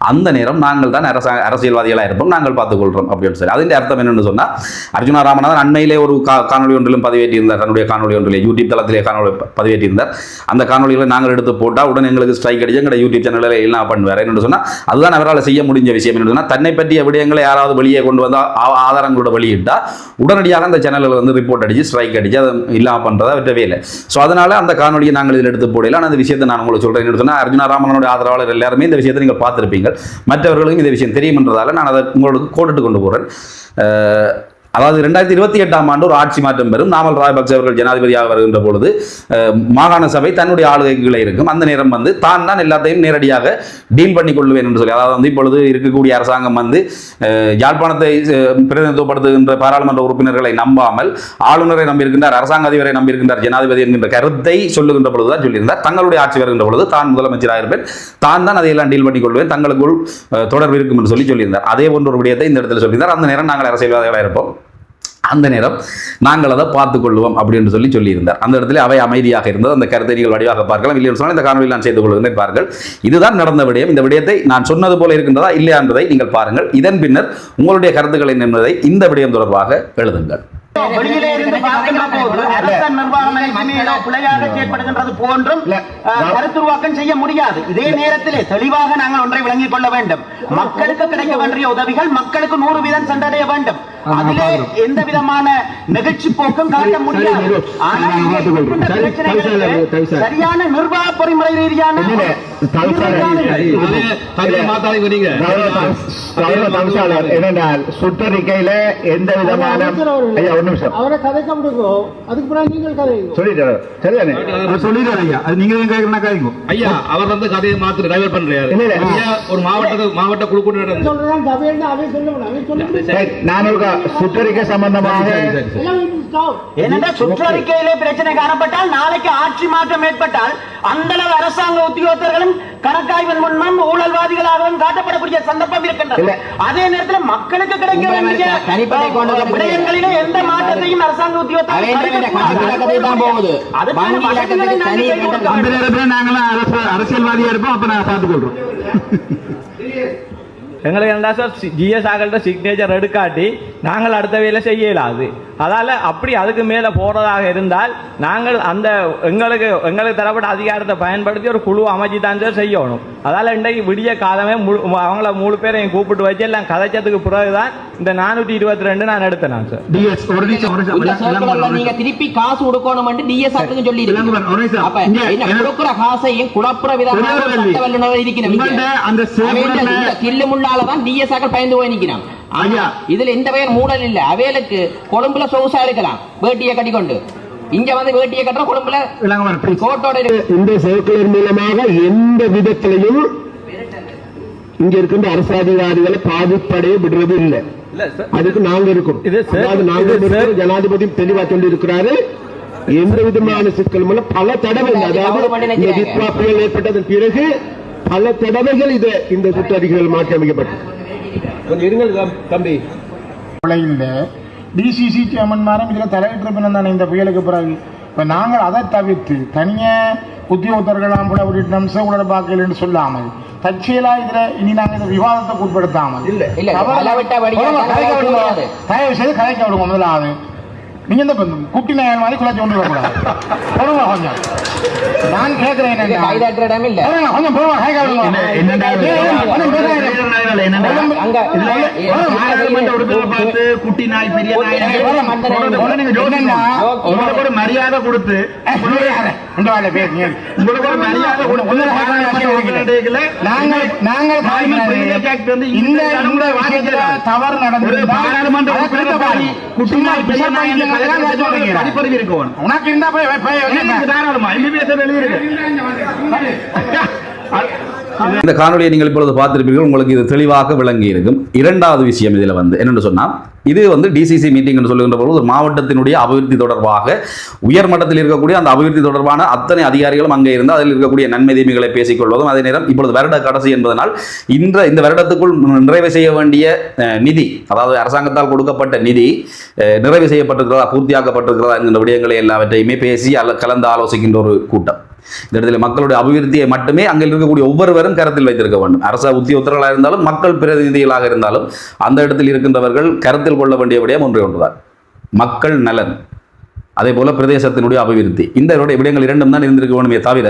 அந்த நேரம் நாங்கள் தான் அரசியல்வாதிகளாக இருப்போம், நாங்கள் பார்த்துக்கொள்கிறோம் அப்படின்னு சொல்லி. அதன் அர்த்தம் என்னென்னு சொன்னால், அர்ஜுனா ராமநாதன் அண்மையிலே ஒரு காணொலி ஒன்றிலும் பதிவேற்றியிருந்தார். தன்னுடைய காணொலி ஒன்றிலே யூடியூப் தளத்திலே காணொலி பதிவேற்றியிருந்தார். அந்த காணொலிகளை நாங்கள் எடுத்து போட்டால் உடனே எங்களுக்கு ஸ்ட்ரைக் அடிச்சு எங்களுடைய யூடியூப் சேனலில் எல்லாம் பண்ணுவார் என்று சொன்னால், அதுதான் அவரால் செய்ய முடிஞ்ச விஷயம். என்று சொன்னால், தன்னை பற்றிய விடயங்களை யாராவது வெளியே கொண்டு வந்தால் ஆதாரங்களோட வெளியிட்டால் உடனடியாக அந்த சேனலில் வந்து ரிப்போர்ட் அடிச்சு ஸ்ட்ரைக் அடிச்சு அதை இல்லாமல் பண்ணுறதா விட்டவே இல்லை. ஸோ அதனால அந்த காணொலியை நாங்கள் இதில் எடுத்து போடல. ஆனால் அந்த விஷயத்தை நான் உங்களுக்கு சொல்கிறேன் என்று சொன்னால், அர்ஜுனா ராமநாதனுடைய ஆதரவாளர் எல்லாருமே இந்த விஷயத்தை நீங்கள் பார்த்துருப்பீங்க, மற்றவர்களுக்கும் இந்த விஷயம் தெரியும் என்றதால நான் அதை உங்களுக்கு கோடிட்டு கொண்டு போகிறேன். அதாவது 2028ஆம் ஆண்டு ஒரு ஆட்சி மாற்றம் பெறும். நாமல் ராஜபக்சே அவர்கள் ஜனாதிபதியாக வருகின்ற பொழுது மாகாண சபை தன்னுடைய ஆளுகைகளை இருக்கும். அந்த நேரம் வந்து தான் எல்லாத்தையும் நேரடியாக டீல் பண்ணி கொள்வேன் என்று சொல்லி, அதாவது வந்து இப்பொழுது இருக்கக்கூடிய அரசாங்கம் வந்து யாழ்ப்பாணத்தை பிரதிநிதித்துவப்படுத்துகின்ற பாராளுமன்ற உறுப்பினர்களை நம்பாமல் ஆளுநரை நம்பியிருக்கின்றார், அரசாங்க அதிபரை நம்பியிருக்கின்றார், ஜனாதிபதி என்கின்ற கருத்தை சொல்லுகின்ற பொழுதுதான் சொல்லியிருந்தார். தங்களுடைய ஆட்சி வருகின்ற பொழுது தான் முதலமைச்சராக இருப்பேன், தான் அதையெல்லாம் டீல் பண்ணி கொள்வேன், தங்களுக்குள் தொடர்பு இருக்கும் என்று சொல்லியிருந்தார். அதே போன்ற ஒரு விடயத்தை இந்த இடத்துல சொல்லியிருந்தார். அந்த நேரம் நாங்கள் அரசியல்வாதிகளாக இருப்போம், அந்த நேரம் நாங்கள் அதை பார்த்துக் கொள்வோம் அப்படின்னு சொல்லியிருந்தார். அந்த இடத்துல அவை அமைதியாக இருந்தது. அந்த கருத்தை நீங்கள் வடிவாக பார்க்கலாம். இல்லை சொன்னால் இந்த காணொலியில் நான் செய்து கொள்கிறேன் பாருங்கள். இதுதான் நடந்த விடயம். இந்த விடயத்தை நான் சொன்னது போல இருக்கின்றதா இல்லையா என்பதை நீங்கள் பாருங்கள். இதன் பின்னர் உங்களுடைய கருத்துக்கள் என்பதை இந்த விடயம் தொடர்பாக எழுதுங்கள்.
வெளியிலே இருந்து பார்க்கின்ற போது அரச நிர்வாகம் பிழையாக செயற்படுகின்றது போன்றும் கருத்துருவாக்கம் செய்ய முடியாது. இதே நேரத்தில் தெளிவாக நாங்கள் ஒன்றை விளங்கிக் கொள்ள வேண்டும். மக்களுக்கு கிடைக்க வேண்டிய உதவிகள் மக்களுக்கு 100% சென்றடைய வேண்டும். அதிலே எந்த விதமான நிகழ்ச்சி போக்கும் காட்ட முடியாது. ஆனால் சரியான நிர்வாக பொறிமுறை ரீதியான
என்னென்றால் சுற்றறிக்கையில எந்த விதமான ஒரு நிமிஷம் அவரை கதைக்க முடியும். அதுக்கு பிறகு நீங்கள் கதை சொல்லிட்டாரு.
ஐயா அவர் வந்து கதையை மாத்திர டைவர்ட் பண்றாரு. ஒரு மாவட்ட குழு
நான் ஒரு சுற்றறிக்கை சம்பந்தமாக
சுற்றறிக்கையிலே பிரச்சனை காணப்பட்டால் நாளைக்கு ஆட்சி மாற்றம் ஏற்பட்டால் அந்த அரசாங்க உத்தியோகத்தர்களும் கணக்காய்வின் முன்னும் ஊழல்வாதிகளாகவும் காட்டப்படக்கூடிய சந்தர்ப்பம் இருக்கின்றது. அதே நேரத்தில் மக்களுக்கு கிடைக்க வேண்டிய விடயங்களிலே எந்த மாற்றத்தையும் அரசாங்க உத்தியோகத்தர்கள்
அரசியல்வாதியா இருப்போம். அப்ப நான் பார்த்துக் கொள்றோம்.
எங்களுக்கு என்ன சார் ஜிஎஸ் ஆகள்கிட்ட சிக்னேச்சர் எடுக்காட்டி நாங்கள் அடுத்த வேலை செய்யலாது. அதால் அப்படி அதுக்கு மேலே போகிறதாக இருந்தால் நாங்கள் அந்த எங்களுக்கு தரப்பட்ட அதிகாரத்தை பயன்படுத்தி ஒரு குழு அமைச்சு தான் சார் செய்யணும். அதால் இன்றைக்கு விடிய காலமே அவங்கள 3 பேரையும் கூப்பிட்டு வச்சு எல்லாம் கதைச்சதுக்கு பிறகுதான் இந்த 422 நான் எடுத்தேன் சார்.
நீங்க திருப்பி காசு கொடுக்கணும் டிஎஸ் சொல்லி கொடுக்குற காசையும் குழப்புற விதமாக தில்லுமுள்ளாலதான் டிஎஸ் பயந்து போய் நிற்கிறான். இதுல எந்த பெயர் மூடல் இல்ல. அவைகளுக்கு கொழும்புல சொகுசா இருக்கலாம் வேட்டியை கட்டிக்கொண்டு, இங்க வந்து வேட்டியை கட்டுற கொழும்புல கோட்டோட
இந்த சர்க்குலர் மூலமாக எந்த விதத்திலையும் இங்க இருக்கின்ற அரசாதிகாரிகளை பாதிப்படைய விடுறது இல்லை. அதுக்கு நாங்க இருக்கோம். ஜனாதிபதி தெளிவா சொல்லி இருக்கிறாரு. எந்த விதமான சிக்கல் மூலம் பல தடவை, அதாவது ஏற்பட்டதன் பிறகு பல தடவைகள் இந்த சுற்றறிக்கைகள் மாற்றி அமைக்கப்பட்டது.
டிசிசி சேர்மன்மாரும் இதுல தலையிட்டிருப்பேன் தானே இந்த புயலுக்கு பிறகு. இப்ப நாங்கள் அதை தவிர்த்து தனியா உத்தியோகத்தர்களாம் கூட ஒரு நம்ச பாக்கல் என்று சொல்லாமல் தற்செயலா இதுல இனி நாங்கள் இந்த விவாதத்தை உட்படுத்தாமல் தயவு செய்து கலைக்க விடுவோம். முதலாவது நீங்க இந்த குட்டி நாயல் மாதிரி குலைச்சு கொண்டு வரக்கூடாது. கொஞ்சம் நான் கேட்கிறேன் கொஞ்சம்
குட்டி நாய் பெரிய மரியாதை கொடுத்து
தவறு நடந்தது குட்டி நாய் பெரிய நாய் உனக்கு இருந்தா
இந்த காணொலியை நீங்கள் இப்பொழுது பார்த்திருப்பீர்கள். உங்களுக்கு இது தெளிவாக விளங்கி இருக்கும். இரண்டாவது விஷயம் இதில் என்னென்னு சொன்னால், இது டிசிசி மீட்டிங் என்று சொல்லுகின்ற பொழுது ஒரு மாவட்டத்தினுடைய அபிவிருத்தி தொடர்பாக உயர்மட்டத்தில் இருக்கக்கூடிய அந்த அபிவிருத்தி தொடர்பான அத்தனை அதிகாரிகளும் அங்கே இருந்து அதில் இருக்கக்கூடிய நன்மை தீமைகளை பேசிக்கொள்வதும், அதே நேரம் இப்பொழுது வருட கடைசி என்பதனால் இந்த வருடத்துக்குள் நிறைவு செய்ய வேண்டிய நிதி, அதாவது அரசாங்கத்தால் கொடுக்கப்பட்ட நிதி நிறைவு செய்யப்பட்டிருக்கிறதா, பூர்த்தியாக்கப்பட்டிருக்கிறதா என்கின்ற விடயங்களை எல்லாவற்றையுமே பேசி கலந்து ஆலோசிக்கின்ற ஒரு கூட்டம். இந்த இடத்துல மக்களுடைய அபிவிருத்தியை மட்டுமே அங்கே இருக்கக்கூடிய ஒவ்வொருவரும் கருத்தில் வைத்திருக்க வேண்டும். அரச உத்தியோகத்தர்களாக இருந்தாலும் மக்கள் பிரதிநிதிகளாக இருந்தாலும் அந்த இடத்தில் இருக்கின்றவர்கள் கருத்தில் கொள்ள வேண்டிய விடயம் ஒன்றுதான் மக்கள் நலன், அதே போல பிரதேசத்தினுடைய அபிவிருத்தி. இந்த விடயங்கள் இரண்டும் தான் இருந்திருக்க வேண்டுமே தவிர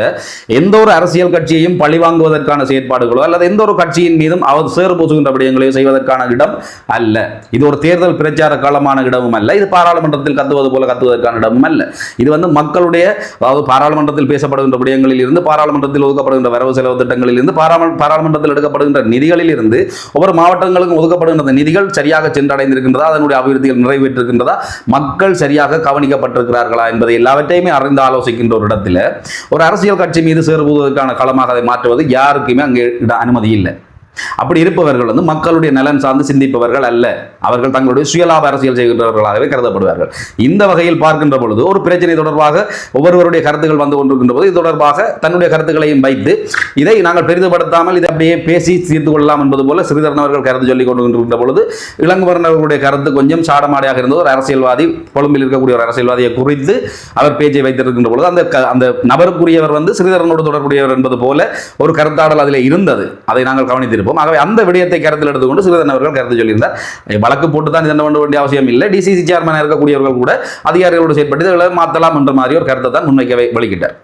எந்த ஒரு அரசியல் கட்சியையும் பழிவாங்குவதற்கான செயற்பாடுகளோ அல்லது எந்த ஒரு கட்சியின் மீதும் அவர் சேறு பூசுகின்ற விடயங்களையோ செய்வதற்கான இடம் அல்ல. இது ஒரு தேர்தல் பிரச்சார காலமான இடமும் அல்ல. இது பாராளுமன்றத்தில் கத்துவது போல கத்துவதற்கான இடமும் அல்ல. இது மக்களுடைய, அதாவது பாராளுமன்றத்தில் பேசப்படுகின்ற விடயங்களில் இருந்து, பாராளுமன்றத்தில் ஒதுக்கப்படுகின்ற வரவு செலவு திட்டங்களில் இருந்து, பாராளுமன்றத்தில் எடுக்கப்படுகின்ற நிதிகளில் இருந்து ஒவ்வொரு மாவட்டங்களுக்கும் ஒதுக்கப்படுகின்ற நிதிகள் சரியாக சென்றடைந்திருக்கின்றதா, அதனுடைய அபிவிருத்திகள் நிறைவேற்றிருக்கின்றதா, மக்கள் சரியாக கவனிக்கப்பட்ட இருக்கிறார்களா என்பதை எல்லாவற்றையுமே அறிந்து ஆலோசிக்கின்ற ஒரு இடத்துல ஒரு அரசியல் கட்சி மீது சேருவதற்கான களமாக அதை மாற்றுவது யாருக்குமே அங்கே அனுமதி இல்லை. அப்படி இருப்பவர்கள் மக்களுடைய நலன் சார்ந்து சிந்திப்பவர்கள் அல்ல. அவர்கள் தங்களுடைய சுயலாப அரசியல் செய்கின்றவர்களாகவே கருதப்படுவார்கள். இந்த வகையில் பார்க்கின்ற பொழுது ஒரு பிரச்சனை தொடர்பாக ஒவ்வொருவருடைய கருத்துக்கள் வந்து கொண்டிருக்கின்ற போது இது தொடர்பாக தன்னுடைய கருத்துக்களையும் வைத்து இதை நாங்கள் பெரிதுபடுத்தாமல் இதை அப்படியே பேசி தீர்த்து கொள்ளலாம் என்பது போல ஸ்ரீதரன் அவர்கள் கருத்து சொல்லிக் கொண்டிருக்கின்ற பொழுது இளங்குமரன் அவர்களுடைய கருத்து கொஞ்சம் சாடமாடியாக இருந்தது. ஒரு அரசியல்வாதி, கொழும்பில் இருக்கக்கூடிய ஒரு அரசியல்வாதியை குறித்து அவர் பேச்சை வைத்திருக்கின்ற பொழுது அந்த நபருக்குரியவர் ஸ்ரீதரனோடு தொடர்புடையவர் என்பது போல ஒரு கருத்தாடல் அதில் இருந்தது. அதை நாங்கள் கவனித்திருப்போம். இருப்போம். ஆகவே அந்த விடயத்தை கருத்தில் எடுத்துக்கொண்டு சிறிதன் அவர்கள் கருத்து சொல்லியிருந்தார். வழக்கு போட்டு தான் இதெல்லாம் பண்ண வேண்டிய அவசியம் இல்லை, டிசிசி சேர்மனாக இருக்கக்கூடியவர்கள் கூட அதிகாரிகளோடு செயற்பட்டு இதை மாற்றலாம் என்ற மாதிரி ஒரு கருத்தை தான் முன்வைக்க வெளிக்கிட்டார்.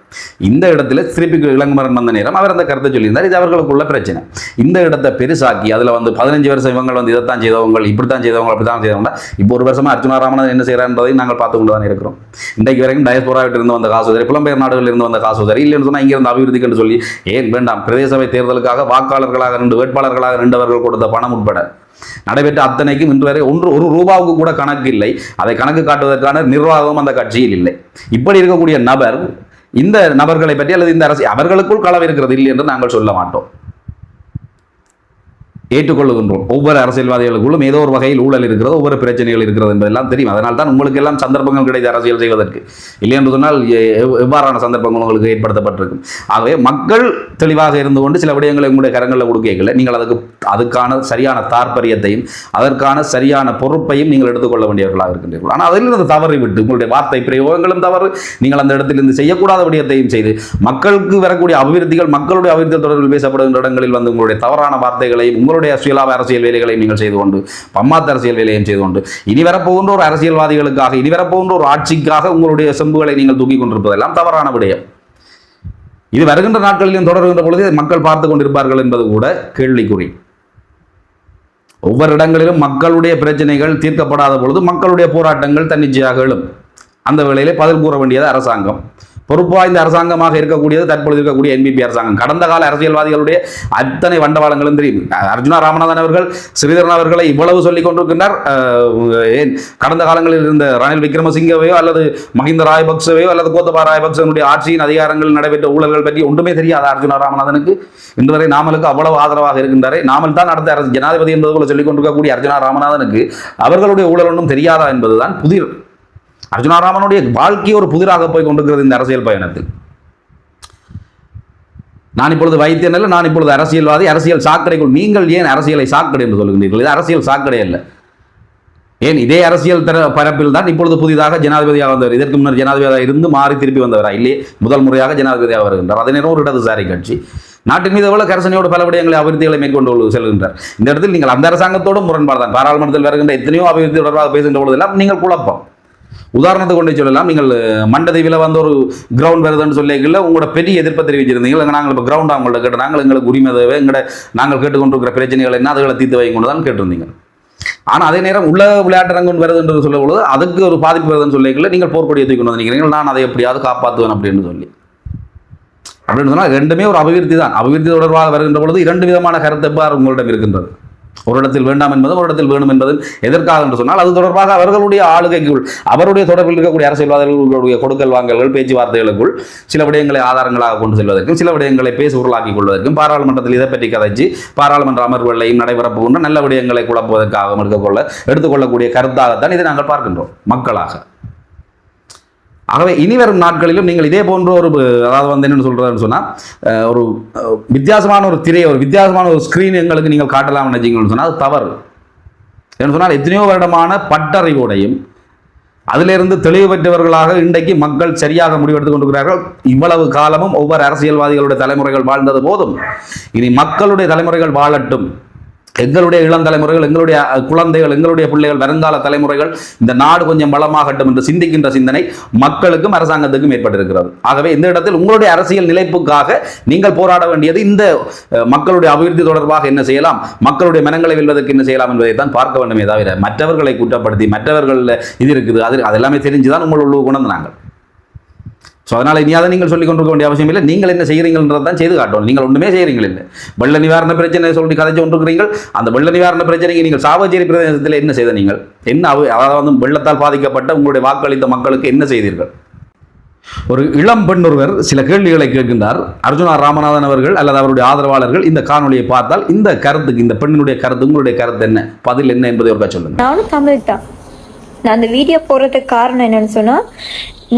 இந்த இடத்துல திருப்பி இளங்குமரன் வந்த நேரம் அவர் அந்த கருத்தை சொல்லியிருந்தார். இது அவர்களுக்குள்ள பிரச்சனை. இந்த இடத்தை பெருசாக்கி அதில் 15 வருஷம் இவங்க இதைத்தான் செய்தவங்க, இப்படித்தான் செய்தவங்க, அப்படித்தான் செய்தவங்க. இப்போ ஒரு வருஷமா அர்ஜுனா ராமநாதன் என்ன செய்யறார் என்பதை நாங்கள் பார்த்து கொண்டு தான் இருக்கிறோம். இன்றைக்கு வரைக்கும் டயஸ்போராவிட்டு இருந்து வந்த காசு உதவி, புலம்பெயர் நாடுகளில் இருந்து வந்த காசு உதவி இல்லைன்னு சொன்னால் இங்கிருந்து அபிவிருத்திக்கு என்று சொல்லி ஏன் வேண்டாம், பிரதேச சபை தேர்தலுக்காக வாக்காளர்களாக வேட்பாளர்களாக நின்றவர்கள் கொடுத்த பணம் உட்பட நடைபெற்ற அத்தனைக்கும் இன்று வரை ஒரு ரூபாவுக்கு கூட கணக்கு இல்லை. அதை கணக்கு காட்டுவதற்கான நிர்வாகம் அந்த கட்சியில் இல்லை. இப்படி இருக்கக்கூடிய நபர், இந்த நபர்களை பற்றி அல்லது இந்த அரசு அவர்களுக்குள் களவு இருக்கிறது இல்லை என்று நாங்கள் சொல்ல மாட்டோம், ஏற்றுக்கொள்ளுகின்றோம். ஒவ்வொரு அரசியல்வாதிகளுக்குள்ளும் ஏதோ ஒரு வகையில் ஊழல் இருக்கிறது, ஒவ்வொரு பிரச்சனைகள் இருக்கிறது என்பதெல்லாம் தெரியும். அதனால் தான் உங்களுக்கு எல்லாம் சந்தர்ப்பங்கள் கிடைத்த அரசியல் செய்வதற்கு. இல்லை என்று சொன்னால் எவ்வாறான சந்தர்ப்பங்கள் உங்களுக்கு ஏற்படுத்தப்பட்டிருக்கும். ஆகவே மக்கள் தெளிவாக இருந்து கொண்டு சில விடயங்களை உங்களுடைய கரங்களில் கொடுக்கல, நீங்கள் அதுக்கான சரியான தாற்பயத்தையும் அதற்கான சரியான பொறுப்பையும் நீங்கள் எடுத்துக்கொள்ள வேண்டியவர்களாக இருக்கின்றீர்கள். ஆனால் அதிலிருந்து தவறி விட்டு உங்களுடைய வார்த்தை பிரயோகங்களும் தவறு, நீங்கள் அந்த இடத்திலிருந்து செய்யக்கூடாத விடயத்தையும் செய்து மக்களுக்கு வரக்கூடிய அபிவிருத்திகள், மக்களுடைய அபிவிருத்தி தொடர்பில் பேசப்படுகின்ற இடங்களில் உங்களுடைய தவறான வார்த்தைகளையும் உங்களுடைய சுயலாப அரசியல் வேலைகளையும் நீங்கள் செய்து கொண்டு, பம்மாத்து அரசியல் வேலையும் செய்து கொண்டு, இனி வரப்போகின்ற ஒரு அரசியல்வாதிகளுக்காக, இனி வரப்போகின்ற ஒரு ஆட்சிக்காக உங்களுடைய செம்புகளை நீங்கள் தூக்கி கொண்டிருப்பதெல்லாம் தவறான விடயம். இது வருகின்ற நாட்களிலும் தொடர்கின்ற பொழுது மக்கள் பார்த்து கொண்டிருப்பார்கள் என்பது கூட கேள்விக்குறி. ஒவ்வொரு இடங்களிலும் மக்களுடைய பிரச்சனைகள் தீர்க்கப்படாத பொழுது மக்களுடைய போராட்டங்கள் தன்னிச்சையாக எழும். அந்த வேளையிலே பதில் கூற வேண்டியது அரசாங்கம். பொறுப்பாய்ந்த அரசாங்கமாக இருக்கக்கூடியது தற்பொழுது இருக்கக்கூடிய என்பிபி அரசாங்கம். கடந்த கால அரசியல்வாதிகளுடைய அத்தனை வண்டவாளங்களும் தெரியும். அர்ஜுனா ராமநாதன் அவர்கள் ஸ்ரீதரன் அவர்களை இவ்வளவு சொல்லிக் கொண்டிருக்கின்றார். ஏன் கடந்த காலங்களில் இருந்த ரணில் விக்ரமசிங்கவையோ அல்லது மஹிந்த ராஜபக்சவையோ அல்லது கோத்தபா ராஜபக்சனுடைய ஆட்சியின் அதிகாரங்களில் நடைபெற்ற ஊழல்கள் பற்றி ஒன்றுமே தெரியாது அர்ஜுனா ராமநாதனுக்கு. இன்று வரை நாமலுக்கு அவ்வளவு ஆதரவாக இருக்கின்றாரே. நாமல் தான் அடுத்த ஜனாதிபதி என்பது போல சொல்லிக் கொண்டிருக்கக்கூடிய அர்ஜுனா ராமநாதனுக்கு அவர்களுடைய ஊழல் ஒன்றும் தெரியாதா என்பதுதான் புதிர். அர்ஜுனா ராமனுடைய வாழ்க்கை ஒரு புதிராக போய் கொண்டிருக்கிறது இந்த அரசியல் பயணத்தில். நான் இப்பொழுது வைத்தியன் அல்ல, நான் இப்பொழுது அரசியல்வாதி, அரசியல் சாக்கடைக்குள். நீங்கள் ஏன் அரசியலை சாக்கடை என்று சொல்லுகிறீர்கள்? இது அரசியல் சாக்கடை அல்ல. ஏன் இதே அரசியல் பரப்பில் தான் இப்பொழுது புதிதாக ஜனாதிபதியாக வந்தவர், இதற்கு முன்னர் ஜனாதிபதியாக இருந்து மாறி திருப்பி வந்தவரா இல்லையே, முதல் முறையாக ஜனாதிபதியாக வருகின்றார். அதே நேரம் ஒரு இடதுசாரி கட்சி நாட்டின் மீது எவ்வளவு கரசனையோடு பல விடயங்களை அபிவிருத்திகளை மேற்கொண்டு செல்கின்றார். இந்த இடத்தில் நீங்கள் அந்த அரசாங்கத்தோடும் முரண்பாடு தான். பாராளுமன்றத்தில் வருகின்ற எத்தனையோ அபிவிருத்தி தொடர்பாக பேசுகின்ற பொழுதெல்லாம் நீங்கள் குழப்பம். உதாரணத்துக்கு கொண்டே சொல்லலாம், நீங்கள் மண்டதீவில் ஒரு கிரவுண்ட் வருதுன்னு சொல்லிக்கல உங்களோட பெரிய எதிர்ப்பை தெரிவிச்சிருந்தீங்க. நாங்கள் இப்போ கிரவுண்ட் அவங்கள்ட்ட கேட்டு நாங்கள் எங்களுக்கு உரிமை தேவை, நாங்கள் கேட்டுக்கொண்டிருக்கிற பிரச்சனைகள் என்ன, அதுகளை தீர்த்து வைங்க கொண்டு தான் கேட்டிருந்தீங்க. ஆனால் அதே நேரம் உள்ள விளையாட்டரங்கு வருது என்று சொல்லும் பொழுது அதுக்கு ஒரு பாதிப்பு வருதுன்னு சொல்லிக்கல நீங்கள் போர்க்கொடியை தூக்கி கொண்டு வந்தீங்க. நான் அதை எப்படியாவது காப்பாற்றுவேன் அப்படின்னு சொல்லி. அப்படின்னு சொன்னால் ரெண்டுமே ஒரு அபிவிருத்தி தான். அபிவிருத்தி தொடர்பாக வருகின்ற பொழுது இரண்டு விதமான கருத்து எவ்வாறு உங்களிடம் இருக்கின்றது. ஒரு இடத்தில் வேண்டாம் என்பதும் ஒரு இடத்தில் வேணும் என்பதும் எதற்காக என்று சொன்னால் அது தொடர்பாக அவர்களுடைய ஆளுகைக்குள், அவருடைய தொடர்பில் இருக்கக்கூடிய அரசியல்வாதிகளுடைய கொடுக்கல் வாங்கல்கள், பேச்சுவார்த்தைகளுக்குள் சில விடயங்களை ஆதாரங்களாக கொண்டு செல்வதற்கும் சில விடயங்களை பேசி உருளாக்கிக் கொள்வதற்கும் பாராளுமன்றத்தில் இதை பற்றி கதைச்சு பாராளுமன்ற அமர்வுகளையும் நடைபெறப் போகின்ற நல்ல விடயங்களை குழப்புவதற்காக எடுத்துக்கொள்ளக்கூடிய கருத்தாகத்தான் இதை நாங்கள் பார்க்கின்றோம் மக்களாக. ஆகவே இனி வரும் நாட்களிலும் நீங்கள் இதே போன்ற ஒரு, அதாவது என்னென்னு சொல்றதுன்னு சொன்னால் ஒரு வித்தியாசமான ஒரு திரையை, ஒரு வித்தியாசமான ஒரு ஸ்கிரீன் எங்களுக்கு நீங்கள் காட்டலாம் நினைச்சீங்கன்னு சொன்னால் அது தவறு. என்று சொன்னால் எத்தனையோ வருடமான பட்டறிவோடையும் அதிலிருந்து தெளிவு பெற்றவர்களாக இன்றைக்கு மக்கள் சரியாக முடிவெடுத்துக் கொண்டிருக்கிறார்கள். இவ்வளவு காலமும் ஒவ்வொரு அரசியல்வாதிகளுடைய தலைமுறைகள் வாழ்ந்தது போதும், இனி மக்களுடைய தலைமுறைகள் வாழட்டும். எங்களுடைய இளம் தலைமுறைகள், எங்களுடைய குழந்தைகள், எங்களுடைய பிள்ளைகள், வருங்கால தலைமுறைகள் இந்த நாடு கொஞ்சம் பலமாகட்டும் என்று சிந்திக்கின்ற சிந்தனை மக்களுக்கும் அரசாங்கத்துக்கும் ஏற்பட்டிருக்கிறது. ஆகவே இந்த இடத்தில் உங்களுடைய அரசியல் நிலைப்புக்காக நீங்கள் போராட வேண்டியது இந்த மக்களுடைய அபிவிருத்தி தொடர்பாக என்ன செய்யலாம், மக்களுடைய மனங்களை வெல்வதற்கு என்ன செய்யலாம் என்பதை தான் பார்க்க வேண்டுமே தவிர மற்றவர்களை குற்றப்படுத்தி மற்றவர்கள் இது இருக்குது அது எல்லாமே தெரிஞ்சுதான் உங்கள் உள்ளு கொண்டு நாங்கள். ஸோ அதனால் இனி அதை நீங்கள் சொல்லிக் கொண்டிருக்க வேண்டிய அவசியம் இல்லை. நீங்கள் என்ன செய்கிறீங்கன்றது தான் செய்து காட்டணும். நீங்கள் ஒன்றுமே செய்கிறீங்கள் இல்லை. வெள்ள நிவாரண பிரச்சனை சொல்லி கதைச்சு கொண்டிருக்கிறீர்கள். அந்த வெள்ள நிவாரண பிரச்சனைக்கு நீங்கள் சாவச்சேரி பிரதேசத்தில் என்ன செய்த நீங்கள் என்ன, அதாவது வெள்ளத்தால் பாதிக்கப்பட்ட உங்களுடைய வாக்களித்த மக்களுக்கு என்ன செய்தீர்கள்? ஒரு இளம் பெண் ஒருவர் சில கேள்விகளை கேட்கின்றார். அர்ஜுனா ராமநாதன் அவர்கள் அல்லது அவருடைய ஆதரவாளர்கள் இந்த காணொலியை பார்த்தால் இந்த கருத்துக்கு, இந்த பெண்ணினுடைய கருத்து, உங்களுடைய கருத்து என்ன, பதில் என்ன என்பதை ஒரு சொல்லுங்க.
நானும் தமிழ் தான். நான் அந்த வீடியோ போடுறதுக்கு காரணம் என்னன்னு சொன்னா,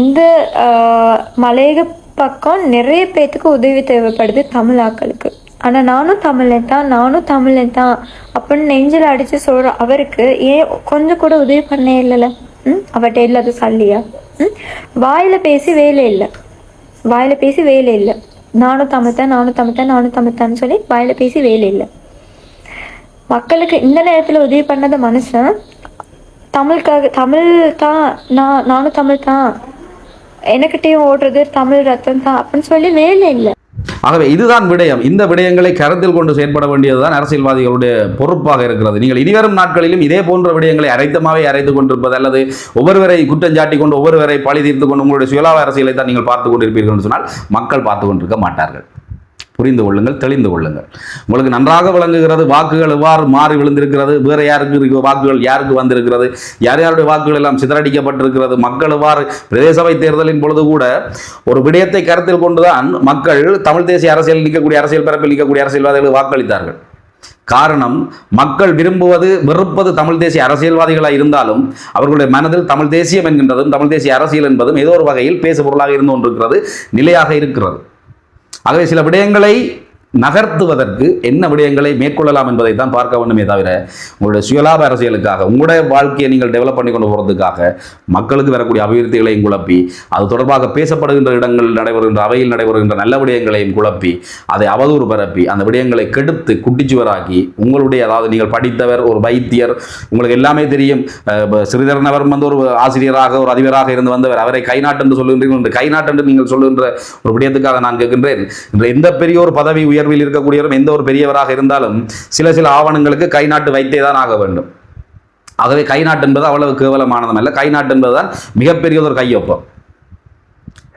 இந்த மலையக பக்கம் நிறைய பேத்துக்கு உதவி தேவைப்படுது தமிழாக்களுக்கு. ஆனா நானும் தமிழன் தான் அப்படின்னு நெஞ்சில் அடிச்சு சொல்ற அவருக்கு ஏன் கொஞ்சம் கூட உதவி பண்ணே இல்லைல்ல? அவட்ட இல்லாத சல்லியா? வாயில பேசி வேலை இல்லை. நானும் தமிழ்தான் சொல்லி வாயில பேசி வேலை இல்லை. மக்களுக்கு இந்த நேரத்துல உதவி பண்ணத மனுஷன் தமிழுக்காக, தமிழ் தான், நானும் தமிழ் தான், எனக்கிட்டையும் ஓடுறது தமிழ் ரத்தம் தான் அப்படின்னு சொல்லி வேலை இல்லை.
ஆகவே இதுதான் விடயம். இந்த விடயங்களை கருத்தில் கொண்டு செயற்பட வேண்டியதுதான் அரசியல்வாதிகளுடைய பொறுப்பாக இருக்கிறது. நீங்கள் இனிவரும் நாட்களிலும் இதே போன்ற விடயங்களை அரைத்துக் கொண்டிருப்பது அல்லது ஒவ்வொருவரை குற்றஞ்சாட்டி கொண்டு ஒவ்வொருவரை பழி தீர்த்து கொண்டு உங்களுடைய சுயலாப அரசியலை தான் நீங்கள் பார்த்து கொண்டிருப்பீர்கள் என்று சொன்னால் மக்கள் பார்த்து கொண்டிருக்க மாட்டார்கள். புரிந்து கொள்ளுங்கள், தெளிந்து கொள்ளுங்கள். உங்களுக்கு நன்றாக விளங்குகிறது வாக்குகள் எவ்வாறு மாறி விழுந்திருக்கிறது, வேற யாருக்கு வாக்குகள் யாருக்கு வந்திருக்கிறது, யாருடைய வாக்குகள் எல்லாம் சிதறடிக்கப்பட்டிருக்கிறது, மக்கள் எவ்வாறு பிரதேச சபை தேர்தலின் பொழுது கூட ஒரு விடயத்தை கருத்தில் கொண்டுதான் மக்கள் தமிழ் தேசிய அரசியல் நிற்கக்கூடிய அரசியல் பரப்பில் நிற்கக்கூடிய அரசியல்வாதிகளுக்கு வாக்களித்தார்கள். காரணம், மக்கள் விரும்புவது வெறுப்பது தமிழ் தேசிய அரசியல்வாதிகளாக இருந்தாலும் அவர்களுடைய மனதில் தமிழ் தேசியம் என்கின்றதும் தமிழ் தேசிய அரசியல் என்பதும் ஏதோ ஒரு வகையில் பேசு பொருளாக இருந்து கொண்டிருக்கிறது, நிலையாக இருக்கிறது. ஆகவே சில விடயங்களை நகர்த்துவதற்கு என்ன விடயங்களை மேற்கொள்ளலாம் என்பதை தான் பார்க்க வேண்டுமே தவிர உங்களுடைய சுயலாப அரசியலுக்காக உங்களுடைய வாழ்க்கையை நீங்கள் டெவலப் பண்ணி கொண்டு போகிறதுக்காக மக்களுக்கு வரக்கூடிய அபிவிருத்திகளையும் குழப்பி அது தொடர்பாக பேசப்படுகின்ற இடங்களில் நடைபெறுகின்ற அவையில் நடைபெறுகின்ற நல்ல விடயங்களையும் குழப்பி அதை அவதூறு பரப்பி அந்த விடயங்களை கெடுத்து குட்டிச்சுவராக்கி உங்களுடைய, அதாவது நீங்கள் படித்தவர், ஒரு வைத்தியர், உங்களுக்கு எல்லாமே தெரியும், ஸ்ரீதரன் அவர் வந்து ஒரு ஆசிரியராக ஒரு அதிபராக இருந்து வந்தவர், அவரை கைநாட்டு என்று சொல்லுகின்றீர்கள். கைநாட்டு என்று நீங்கள் சொல்லுகின்ற ஒரு விடயத்துக்காக நான் கேட்கின்றேன், எந்த பெரிய ஒரு பதவி உயர்வில் இருக்கக்கூடியவரும் எந்த ஒரு பெரியவராக இருந்தாலும் சில ஆவணங்களுக்கு கை நாட்டு வைத்தே தான் ஆக வேண்டும். ஆகவே கை நாட்டு என்பது அவ்வளவு கேவலமானதும் அல்ல. கை நாட்டு என்பதுதான் மிகப்பெரிய ஒரு கையொப்பம்.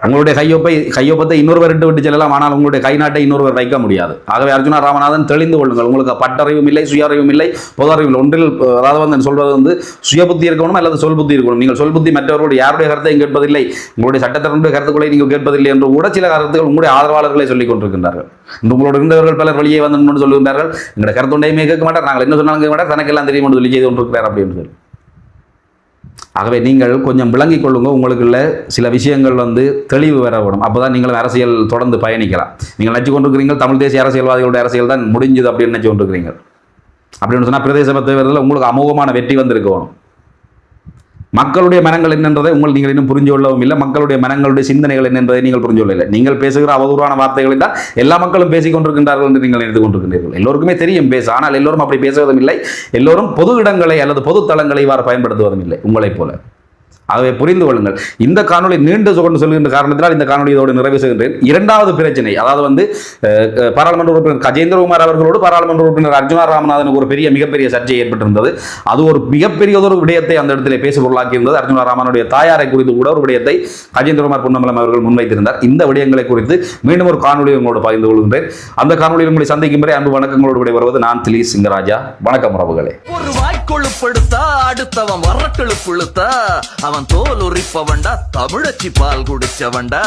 உங்களுடைய கையொப்பத்தை இன்னொருவர் விட்டு செல்லலாம், ஆனால் உங்களுடைய கை நாட்டை இன்னொருவர் வைக்க முடியாது. ஆகவே அர்ஜுனா ராமநாதன் தெளிந்து கொள்ளுங்கள். உங்களுக்கு பட்டறிவும் இல்லை, சுய அறிவும் இல்லை, பொது அறிவும் இல்லை. ஒன்றில், அதாவது வந்து சொல்வது வந்து சுய புத்தி இருக்கணும் அல்லது சொல் புத்தி இருக்கணும். நீங்கள் சொல் புத்தி மற்றவர்களுடைய யாருடைய கருத்தையும் கேட்பதில்லை, உங்களுடைய சட்டத்தினுடைய கருத்துக்களை நீங்கள் கேட்பதில்லை என்று கூட சில கருத்துக்கள் உங்களுடைய ஆதரவாளர்களை சொல்லிக் கொண்டிருக்கின்றார்கள். உங்களோட இருந்தவர்கள் பலர் வெளியே வந்து சொல்லுகின்றார்கள், எங்களுடைய கருத்துண்டையுமே கேட்க மாட்டார், நாங்கள் என்ன சொன்னாலும் கேட்க மாட்டார், தனக்கெல்லாம் தெரியும் என்று சொல்லி செய்து கொண்டிருக்கிறார் அப்படின்னு சொல்லி. ஆகவே நீங்கள் கொஞ்சம் விளங்கிக் கொள்ளுங்க. உங்களுக்குள்ள சில விஷயங்கள் வந்து தெளிவு வர வேணும். அப்போதான் நீங்கள் அரசியல் தொடர்ந்து பயணிக்கலாம். நீங்கள் நினைச்சு கொண்டிருக்கிறீங்க தமிழ் தேசிய அரசியல்வாதிகளுடைய அரசியல் தான் முடிஞ்சது அப்படின்னு நினைச்சு கொண்டிருக்கிறீங்க. அப்படின்னு சொன்னால் பிரதேச சபை தேர்தலில் உங்களுக்கு அமோகமான வெற்றி வந்திருக்கணும். மக்களுடைய மனங்கள் என்னன்றதை நீங்கள் இன்னும் புரிஞ்சு கொள்ளவும் இல்லை. மக்களுடைய மனங்களுடைய சிந்தனைகள் என்ன என்பதை நீங்கள் புரிஞ்சு கொள்ளவில்லை. நீங்கள் பேசுகிற அவதூறான வார்த்தைகளை தான் எல்லா மக்களும் பேசிக் கொண்டிருக்கின்றார்கள் என்று நீங்கள் நினைத்துக் கொண்டிருக்கின்றீர்கள். எல்லோருக்குமே தெரியும் பேச, ஆனால் எல்லோரும் அப்படி பேசுவதும் இல்லை. எல்லோரும் பொது இடங்களை அல்லது பொது தளங்களை இவ்வாறு பயன்படுத்துவதும் இல்லை உங்களைப் போல. ஆகவே புரிந்து கொள்ளுங்கள். இந்த காணொலி நீண்டு கொண்டு சொல்கின்ற காரணத்தினால் இந்த காணொலி இதோடு நிறைவு செய்கின்றேன். இரண்டாவது பிரச்சனை, அதாவது வந்து பாராளுமன்ற உறுப்பினர் கஜேந்திரகுமார் அவர்களோடு பாராளுமன்ற உறுப்பினர் அர்ஜுனா ராமநாதனுக்கு ஒரு மிகப்பெரிய சர்ச்சை ஏற்பட்டிருந்தது. அது ஒரு மிகப்பெரிய ஒரு விடயத்தை அந்த இடத்திலே பேச பொருளாக்கி இருந்தது. அர்ஜுனா ராமனுடைய தாயாரை குறித்து கூட ஒரு விடயத்தை கஜேந்திரகுமார் பொன்னம்பலம் அவர்கள் முன்வைத்திருந்தார். இந்த விடயங்களை குறித்து மீண்டும் ஒரு காணொலி உங்களோடு பகிர்ந்து கொள்கின்றேன். அந்த காணொலியில் உங்களை சந்திக்கும் வரை அன்பு வணக்கங்களோடு விடைபெறுவது நான் திலீஷ் சிங்கராஜா. வணக்கம் உறவுகளே.
ஒரு வாய்க்கொழுப்படுத்தா அடுத்தவன் வரக்கெழுப்புழுத்தா அவன் தோல் உரிப்பவன்டா தமிழச்சி பால் குடிச்சவன்டா.